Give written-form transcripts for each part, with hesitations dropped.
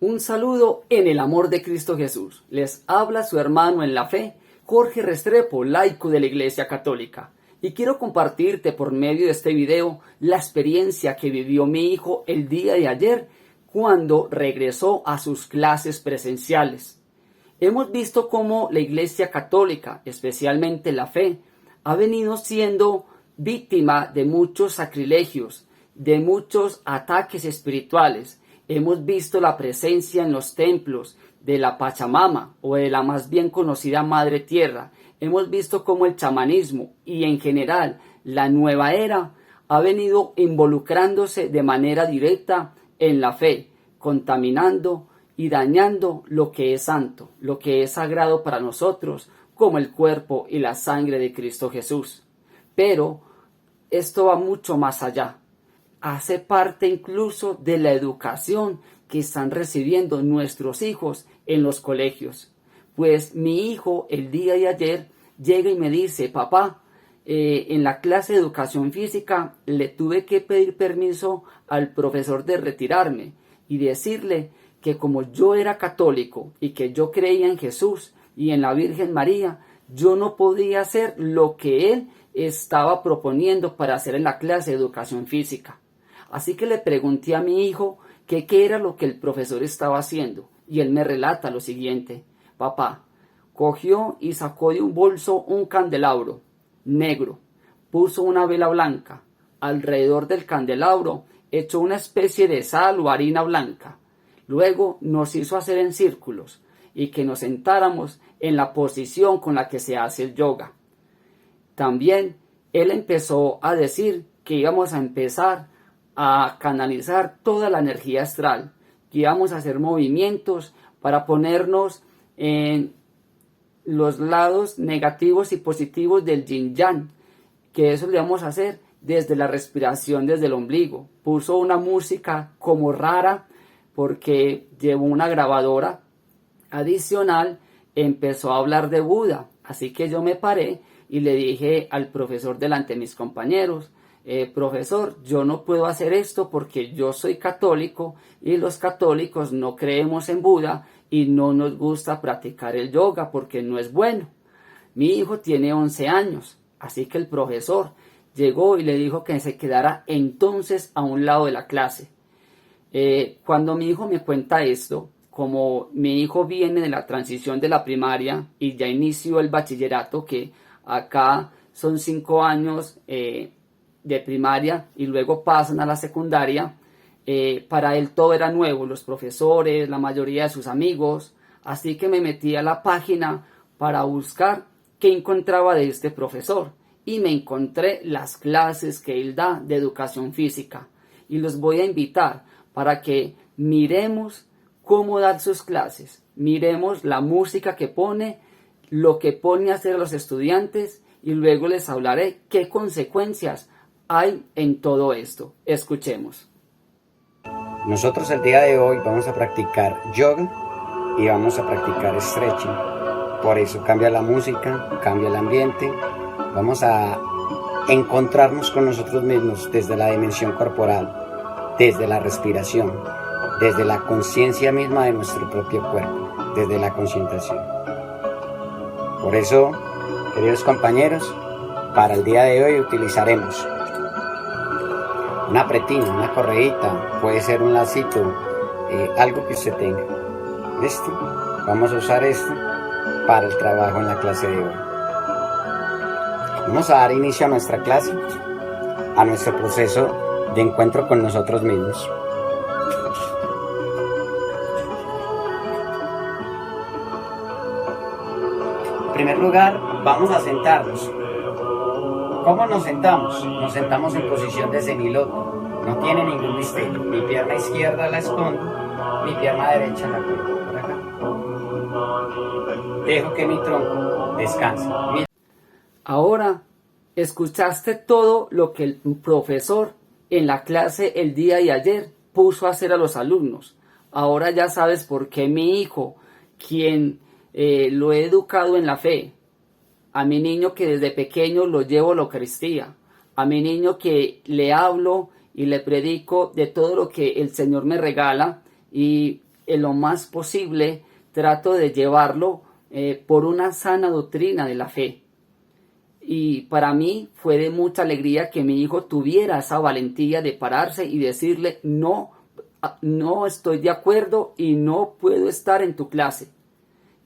Un saludo en el amor de Cristo Jesús. Les habla su hermano en la fe, Jorge Restrepo, laico de la Iglesia Católica. Y quiero compartirte por medio de este video la experiencia que vivió mi hijo el día de ayer cuando regresó a sus clases presenciales. Hemos visto cómo la Iglesia Católica, especialmente la fe, ha venido siendo víctima de muchos sacrilegios, de muchos ataques espirituales. Hemos visto la presencia en los templos de la Pachamama o de la más bien conocida Madre Tierra. Hemos visto cómo el chamanismo y en general la nueva era ha venido involucrándose de manera directa en la fe, contaminando y dañando lo que es santo, lo que es sagrado para nosotros, como el cuerpo y la sangre de Cristo Jesús. Pero esto va mucho más allá. Hace parte incluso de la educación que están recibiendo nuestros hijos en los colegios. Pues mi hijo el día de ayer llega y me dice: papá, en la clase de educación física le tuve que pedir permiso al profesor de retirarme y decirle que como yo era católico y que yo creía en Jesús y en la Virgen María, yo no podía hacer lo que él estaba proponiendo para hacer en la clase de educación física. Así que le pregunté a mi hijo que qué era lo que el profesor estaba haciendo, y él me relata lo siguiente: papá, cogió y sacó de un bolso un candelabro negro, puso una vela blanca, alrededor del candelabro echó una especie de sal o harina blanca, luego nos hizo hacer en círculos y que nos sentáramos en la posición con la que se hace el yoga. También él empezó a decir que íbamos a empezar a canalizar toda la energía astral, que íbamos a hacer movimientos para ponernos en los lados negativos y positivos del yin yang, que eso lo íbamos a hacer desde la respiración, desde el ombligo. Puso una música como rara porque llevó una grabadora adicional, empezó a hablar de Buda, así que yo me paré y le dije al profesor delante de mis compañeros: profesor, yo no puedo hacer esto porque yo soy católico y los católicos no creemos en Buda y no nos gusta practicar el yoga porque no es bueno. Mi hijo tiene 11 años, así que el profesor llegó y le dijo que se quedara entonces a un lado de la clase. Cuando mi hijo me cuenta esto, como mi hijo viene de la transición de la primaria y ya inició el bachillerato, que acá son 5 años de primaria y luego pasan a la secundaria, para él todo era nuevo, los profesores, la mayoría de sus amigos, así que me metí a la página para buscar qué encontraba de este profesor y me encontré las clases que él da de educación física y los voy a invitar para que miremos cómo dar sus clases, miremos la música que pone, lo que pone a hacer a los estudiantes y luego les hablaré qué consecuencias hay en todo esto. Escuchemos. Nosotros el día de hoy vamos a practicar yoga y vamos a practicar stretching. Por eso cambia la música, cambia el ambiente. Vamos a encontrarnos con nosotros mismos desde la dimensión corporal, desde la respiración, desde la conciencia misma de nuestro propio cuerpo, desde la concientización. Por eso, queridos compañeros, para el día de hoy utilizaremos un apretín, una correíta, puede ser un lacito, algo que usted tenga. ¿Listo? Vamos a usar esto para el trabajo en la clase de hoy. Vamos a dar inicio a nuestra clase, a nuestro proceso de encuentro con nosotros mismos. En primer lugar, vamos a sentarnos. ¿Cómo nos sentamos? Nos sentamos en posición de semiloto. No tiene ningún misterio. Mi pierna izquierda la escondo, mi pierna derecha la coloco por acá. Dejo que mi tronco descanse. Ahora, escuchaste todo lo que el profesor en la clase el día de ayer puso a hacer a los alumnos. Ahora ya sabes por qué mi hijo, quien lo he educado en la fe, a mi niño que desde pequeño lo llevo a la Eucaristía, a mi niño que le hablo y le predico de todo lo que el Señor me regala y en lo más posible trato de llevarlo por una sana doctrina de la fe. Y para mí fue de mucha alegría que mi hijo tuviera esa valentía de pararse y decirle: no, no estoy de acuerdo y no puedo estar en tu clase.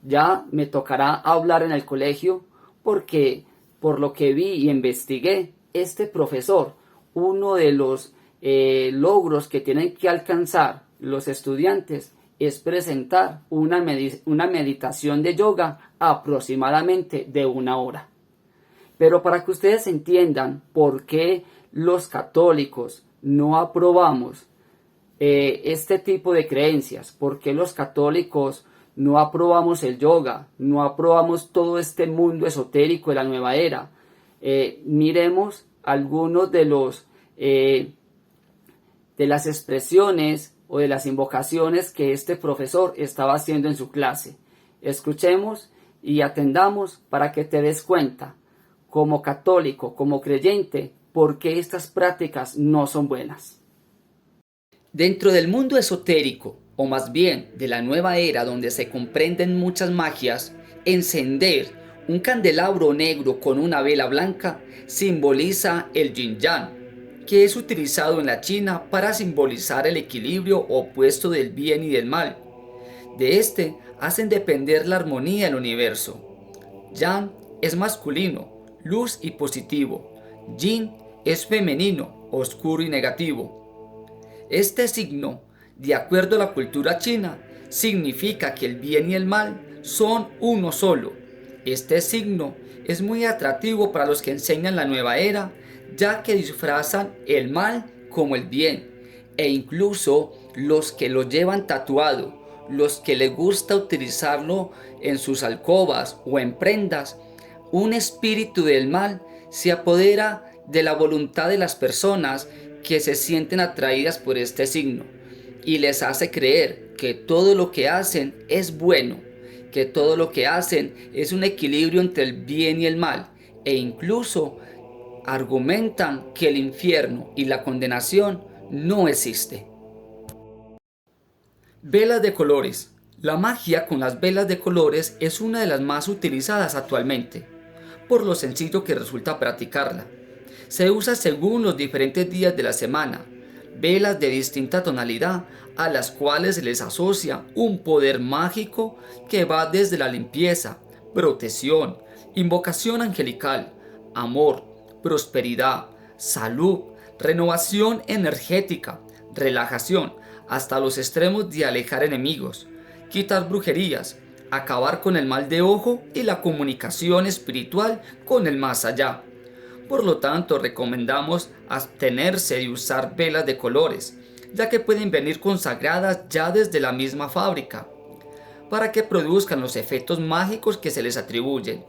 Ya me tocará hablar en el colegio porque, por lo que vi y investigué, este profesor, uno de los logros que tienen que alcanzar los estudiantes es presentar una meditación de yoga aproximadamente de 1 hora. Pero para que ustedes entiendan por qué los católicos no aprobamos este tipo de creencias, por qué los católicos no aprobamos el yoga, no aprobamos todo este mundo esotérico de la nueva era, miremos algunos de las expresiones o de las invocaciones que este profesor estaba haciendo en su clase. Escuchemos y atendamos para que te des cuenta, como católico, como creyente, por qué estas prácticas no son buenas. Dentro del mundo esotérico, o más bien de la nueva era donde se comprenden muchas magias, encender un candelabro negro con una vela blanca simboliza el yin-yang, que es utilizado en la China para simbolizar el equilibrio opuesto del bien y del mal. De este hacen depender la armonía del universo. Yang es masculino, luz y positivo. Yin es femenino, oscuro y negativo. Este signo, de acuerdo a la cultura china, significa que el bien y el mal son uno solo. Este signo es muy atractivo para los que enseñan la nueva era, ya que disfrazan el mal como el bien, e incluso los que lo llevan tatuado, los que les gusta utilizarlo en sus alcobas o en prendas. Un espíritu del mal se apodera de la voluntad de las personas que se sienten atraídas por este signo y les hace creer que todo lo que hacen es bueno, que todo lo que hacen es un equilibrio entre el bien y el mal, e incluso argumentan que el infierno y la condenación no existe. Velas de colores. La magia con las velas de colores es una de las más utilizadas actualmente, por lo sencillo que resulta practicarla. Se usa según los diferentes días de la semana, velas de distinta tonalidad a las cuales se les asocia un poder mágico que va desde la limpieza, protección, invocación angelical, amor, prosperidad, salud, renovación energética, relajación, hasta los extremos de alejar enemigos, quitar brujerías, acabar con el mal de ojo y la comunicación espiritual con el más allá. Por lo tanto, recomendamos abstenerse de usar velas de colores, ya que pueden venir consagradas ya desde la misma fábrica, para que produzcan los efectos mágicos que se les atribuyen.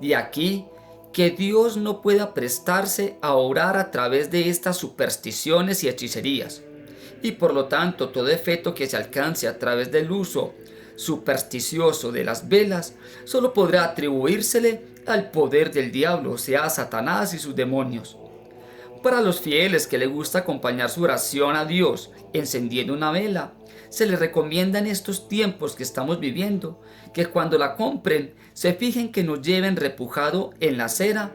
De aquí que Dios no pueda prestarse a orar a través de estas supersticiones y hechicerías, y por lo tanto todo efecto que se alcance a través del uso supersticioso de las velas solo podrá atribuírsele al poder del diablo, o sea, a Satanás y sus demonios. Para los fieles que les gusta acompañar su oración a Dios encendiendo una vela, se les recomienda en estos tiempos que estamos viviendo que cuando la compren se fijen que no lleven repujado en la cera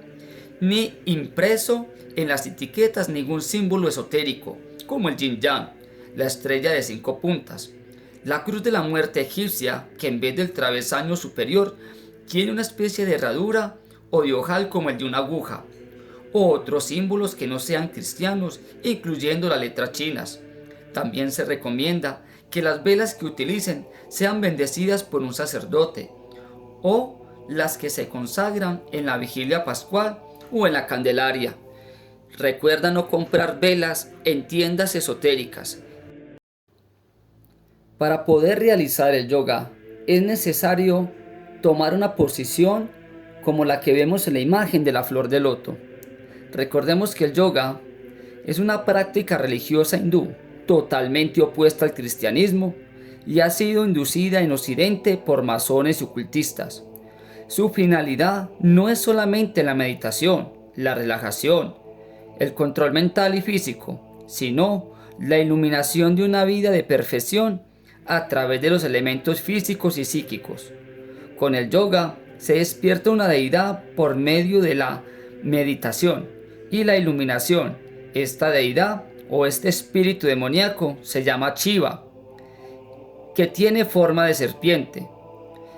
ni impreso en las etiquetas ningún símbolo esotérico como el yin-yang, la estrella de 5 puntas, la cruz de la muerte egipcia, que en vez del travesaño superior tiene una especie de herradura o de ojal como el de una aguja, o otros símbolos que no sean cristianos, incluyendo las letras chinas. También se recomienda que las velas que utilicen sean bendecidas por un sacerdote, o las que se consagran en la vigilia pascual o en la Candelaria. Recuerda no comprar velas en tiendas esotéricas. Para poder realizar el yoga es necesario tomar una posición como la que vemos en la imagen de la flor de loto. Recordemos que el yoga es una práctica religiosa hindú totalmente opuesta al cristianismo y ha sido inducida en Occidente por masones y ocultistas. Su finalidad no es solamente la meditación, la relajación, el control mental y físico, sino la iluminación de una vida de perfección a través de los elementos físicos y psíquicos. Con el yoga se despierta una deidad por medio de la meditación y la iluminación. Esta deidad o este espíritu demoníaco se llama Shiva, que tiene forma de serpiente.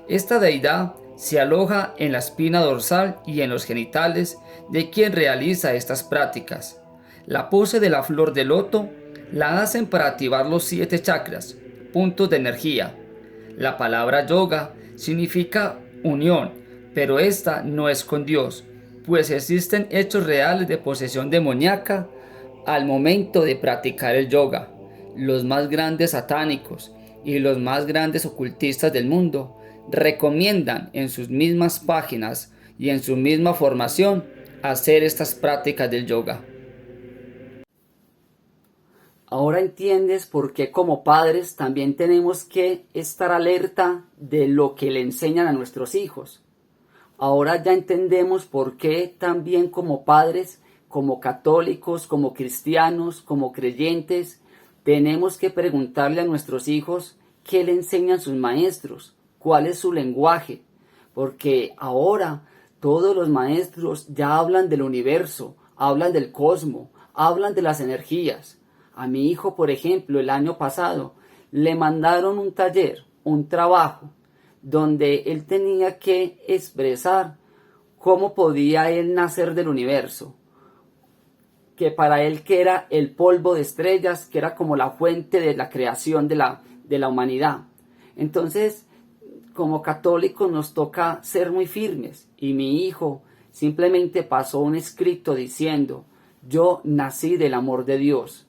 Esta deidad se aloja en la espina dorsal y en los genitales de quien realiza estas prácticas. La pose de la flor de loto la hacen para activar los 7 chakras, puntos de energía. La palabra yoga significa unión, pero esta no es con Dios, pues existen hechos reales de posesión demoníaca al momento de practicar el yoga. Los más grandes satánicos y los más grandes ocultistas del mundo recomiendan en sus mismas páginas y en su misma formación hacer estas prácticas del yoga. Ahora entiendes por qué como padres también tenemos que estar alerta de lo que le enseñan a nuestros hijos. Ahora ya entendemos por qué también como padres, como católicos, como cristianos, como creyentes, tenemos que preguntarle a nuestros hijos qué le enseñan sus maestros, cuál es su lenguaje, porque ahora todos los maestros ya hablan del universo, hablan del cosmos, hablan de las energías. A mi hijo, por ejemplo, el año pasado le mandaron un taller, un trabajo, donde él tenía que expresar cómo podía él nacer del universo, que para él que era el polvo de estrellas, que era como la fuente de la creación de la humanidad. Entonces, como católicos nos toca ser muy firmes, y mi hijo simplemente pasó un escrito diciendo: yo nací del amor de Dios,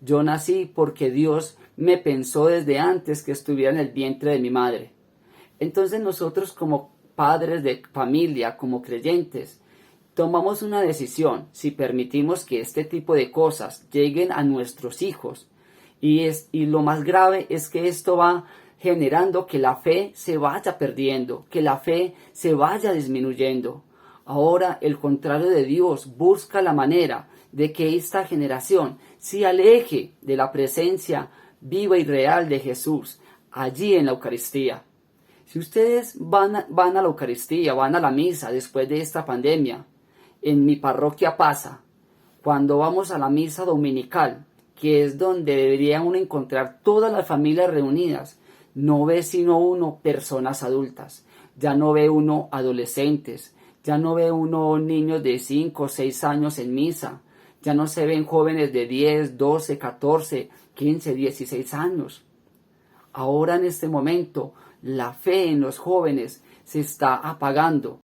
yo nací porque Dios me pensó desde antes que estuviera en el vientre de mi madre. Entonces nosotros como padres de familia, como creyentes, tomamos una decisión si permitimos que este tipo de cosas lleguen a nuestros hijos. Y lo más grave es que esto va generando que la fe se vaya perdiendo, que la fe se vaya disminuyendo. Ahora el contrario de Dios busca la manera de que esta generación se aleje de la presencia viva y real de Jesús allí en la Eucaristía. Si ustedes van a la Eucaristía, van a la misa después de esta pandemia, en mi parroquia pasa, cuando vamos a la misa dominical, que es donde debería uno encontrar todas las familias reunidas, no ve sino uno personas adultas, ya no ve uno adolescentes, ya no ve uno niños de 5 o 6 años en misa, ya no se ven jóvenes de 10, 12, 14, 15, 16 años. Ahora en este momento la fe en los jóvenes se está apagando.